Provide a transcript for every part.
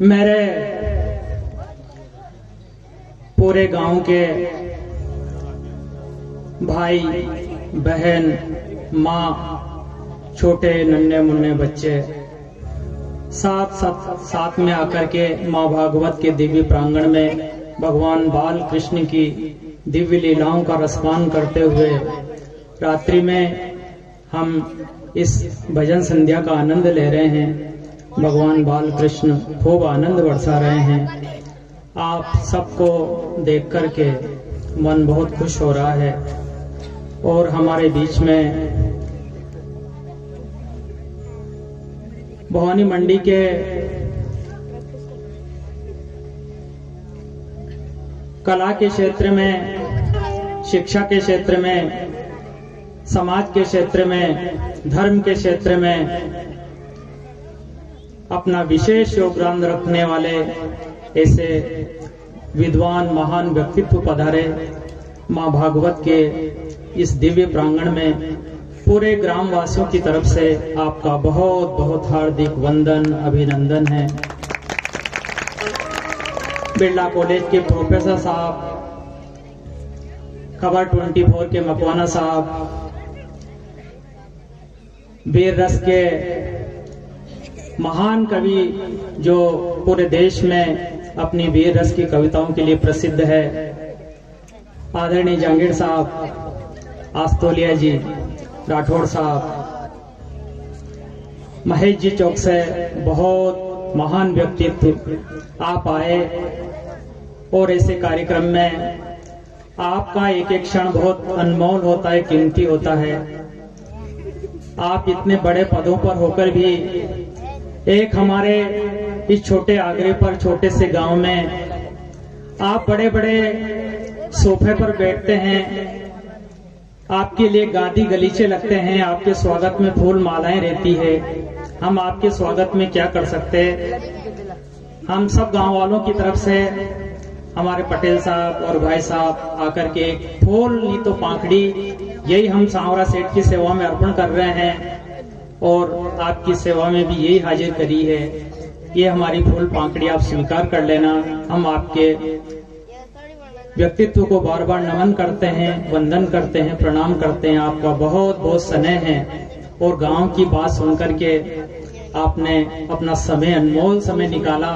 मेरे पूरे गांव के भाई बहन माँ छोटे नन्हे मुन्ने बच्चे साथ में आकर के माँ भागवत के दिव्य प्रांगण में भगवान बाल कृष्ण की दिव्य लीलाओं का रसपान करते हुए रात्रि में हम इस भजन संध्या का आनंद ले रहे हैं। भगवान बाल कृष्ण खूब आनंद बरसा रहे हैं। आप सबको देख करके मन बहुत खुश हो रहा है। और हमारे बीच में भवानी मंडी के कला के क्षेत्र में, शिक्षा के क्षेत्र में, समाज के क्षेत्र में, धर्म के क्षेत्र में अपना विशेष योगदान रखने वाले ऐसे विद्वान महान व्यक्तित्व पधारे। माँ भागवत के इस दिव्य प्रांगण में पूरे ग्रामवासियों की तरफ से आपका बहुत बहुत हार्दिक वंदन अभिनंदन है। बिरला कॉलेज के प्रोफेसर साहब, खबर 24 के मकवाना साहब, वीर रस के महान कवि जो पूरे देश में अपनी वीर रस की कविताओं के लिए प्रसिद्ध है, आदरणीय जहांगीर साहब, आस्तोलिया जी, राठौड़ साहब, महेश जी चौक से बहुत महान व्यक्तित्व आप आए और ऐसे कार्यक्रम में आपका एक एक क्षण बहुत अनमोल होता है, कीमती होता है। आप इतने बड़े पदों पर होकर भी एक हमारे इस छोटे आगरे पर, छोटे से गांव में आप बड़े बड़े सोफे पर बैठते हैं, आपके लिए गादी गलीचे लगते हैं, आपके स्वागत में फूल मालाएं रहती है। हम आपके स्वागत में क्या कर सकते हैं। हम सब गांव वालों की तरफ से हमारे पटेल साहब और भाई साहब आकर के एक फूल नहीं तो पाखड़ी, यही हम सांवरा सेठ की सेवा में अर्पण कर रहे हैं और आपकी सेवा में भी यही हाजिर करी है। ये हमारी फूल पाखड़ी आप स्वीकार कर लेना। हम आपके व्यक्तित्व को बार बार नमन करते हैं, वंदन करते हैं, प्रणाम करते हैं। आपका बहुत बहुत स्नेह है और गांव की बात सुनकर के आपने अपना समय, अनमोल समय निकाला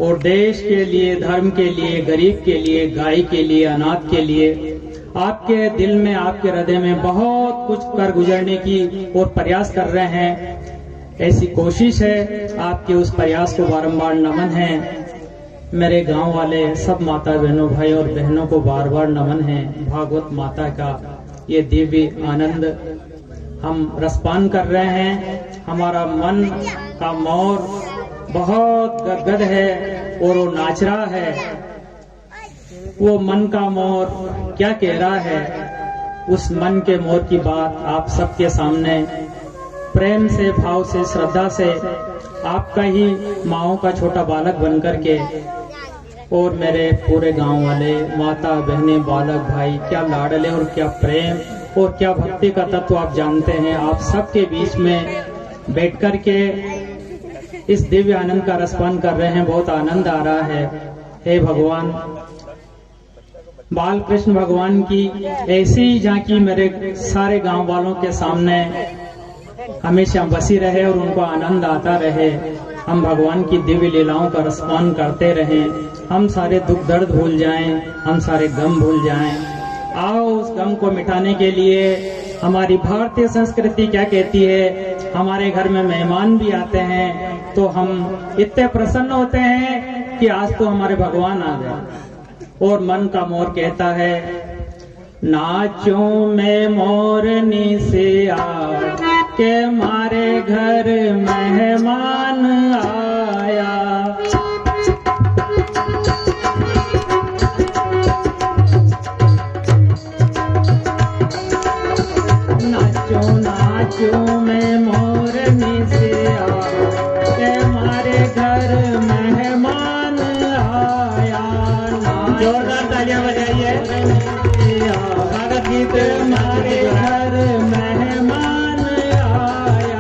और देश के लिए, धर्म के लिए, गरीब के लिए, गाय के लिए, अनाथ के लिए आपके दिल में, आपके हृदय में बहुत कुछ कर गुजरने की और प्रयास कर रहे हैं। ऐसी कोशिश है, आपके उस प्रयास को बारंबार नमन है। मेरे गांव वाले सब माता बहनों, भाई और बहनों को बार बार नमन है। भागवत माता का ये दिव्य आनंद हम रसपान कर रहे हैं। हमारा मन का मोर बहुत गदगद है और वो नाच रहा है। वो मन का मोर क्या कह रहा है, उस मन के मोर की बात आप सबके सामने प्रेम से, भाव से, श्रद्धा से, आपका ही माओ का छोटा बालक बनकर के और मेरे पूरे गांव वाले, माता बहने, बालक भाई, क्या लाडले और क्या प्रेम और क्या भक्ति का तत्व आप जानते हैं। आप सबके बीच में बैठ कर के इस दिव्य आनंद का रसपान कर रहे हैं। बहुत आनंद आ रहा है। हे भगवान बाल कृष्ण भगवान की ऐसी झांकी मेरे सारे गांव वालों के सामने हमेशा बसी रहे और उनको आनंद आता रहे। हम भगवान की दिव्य लीलाओं का रसपान करते रहें। हम सारे दुख दर्द भूल जाएं, हम सारे गम भूल जाएं। आओ उस गम को मिटाने के लिए हमारी भारतीय संस्कृति क्या कहती है, हमारे घर में मेहमान भी आते हैं तो हम इतने प्रसन्न होते हैं कि आज तो हमारे भगवान आ गए। और मन का मोर कहता है, नाचूं मैं मोरनी से आ के मारे घर मेहमान आया। नाचूं नाचूं मैं मोरनी से आ के मारे घर मेहमान आया। जोरदार तालियां बजाइए। स्वागत गीत मारे घर मेहमान आया।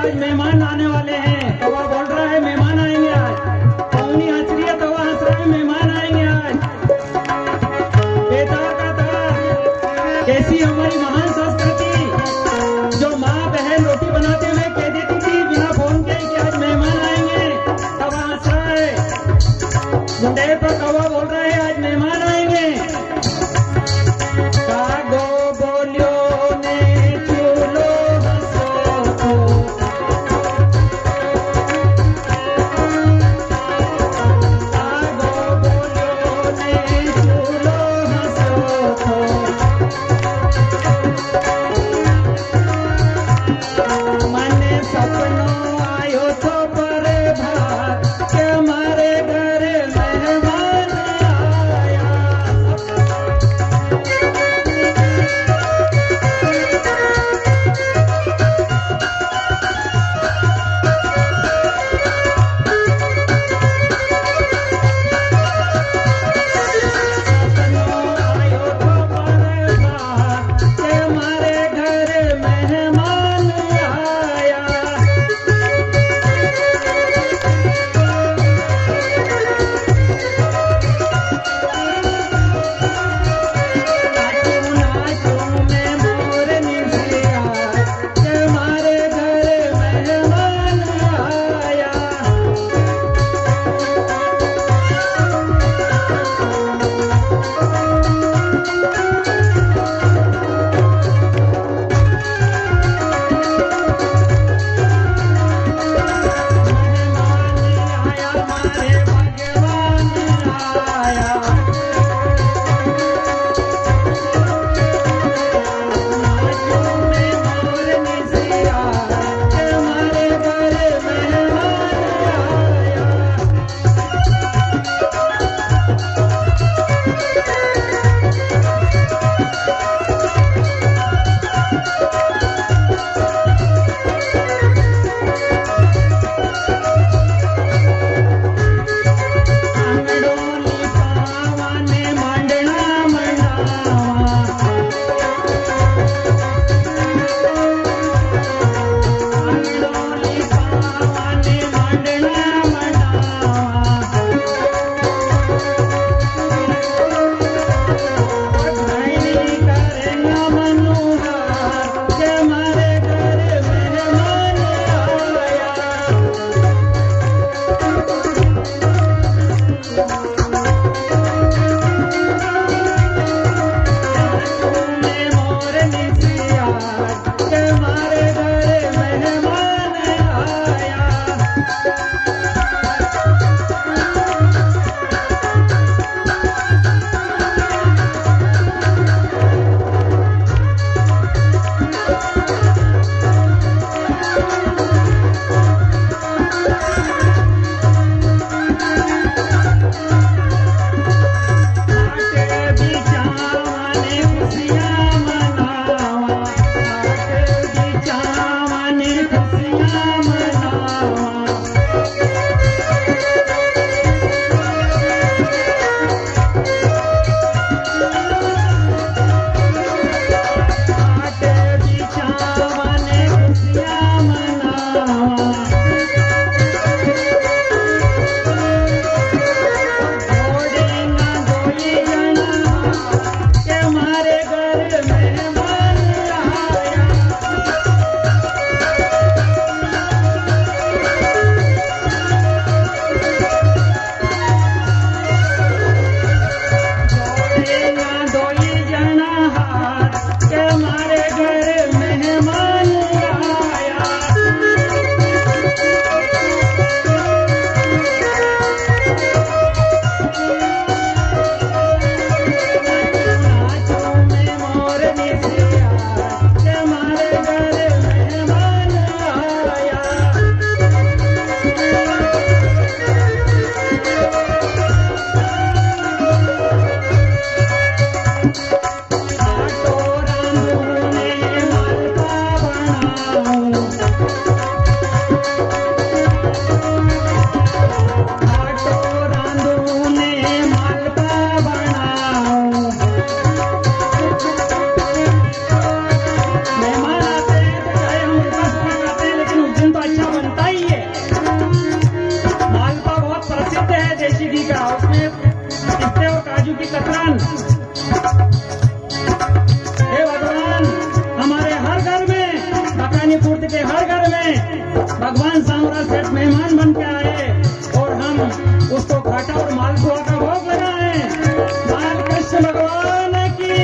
आज मेहमान आने वाले हैं। तवा बोल रहा है मेहमान आएंगे आज। पौनी हंस रही है, तवा हंस रहा है मेहमान आएंगे आज। बेतार का तवा, कैसी हमारी महान संस्कृति जो माँ बहन रोटी बनाते हुए कह देती थी बिना फोन के कि आज मेहमान आएंगे। तवा हंस रहा है, मुंडेर पर कौवा बोल रहा है आज मेहमान आएंगे। कागो बोलियो ने चूलो हंसो तो, कागो बोलियो ने चूलो हंसो तो, सेठ मेहमान बन के आए और हम उसको खाटा और मालपुआ का भोग लगाए। बाल कृष्ण भगवान की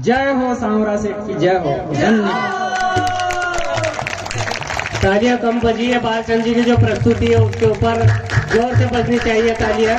जय हो सांवरा सेठ की जय हो। धन्यवाद। तालियां कम बजी है। बालचंद जी की जो प्रस्तुति है उसके ऊपर जोर से बजनी चाहिए तालियां।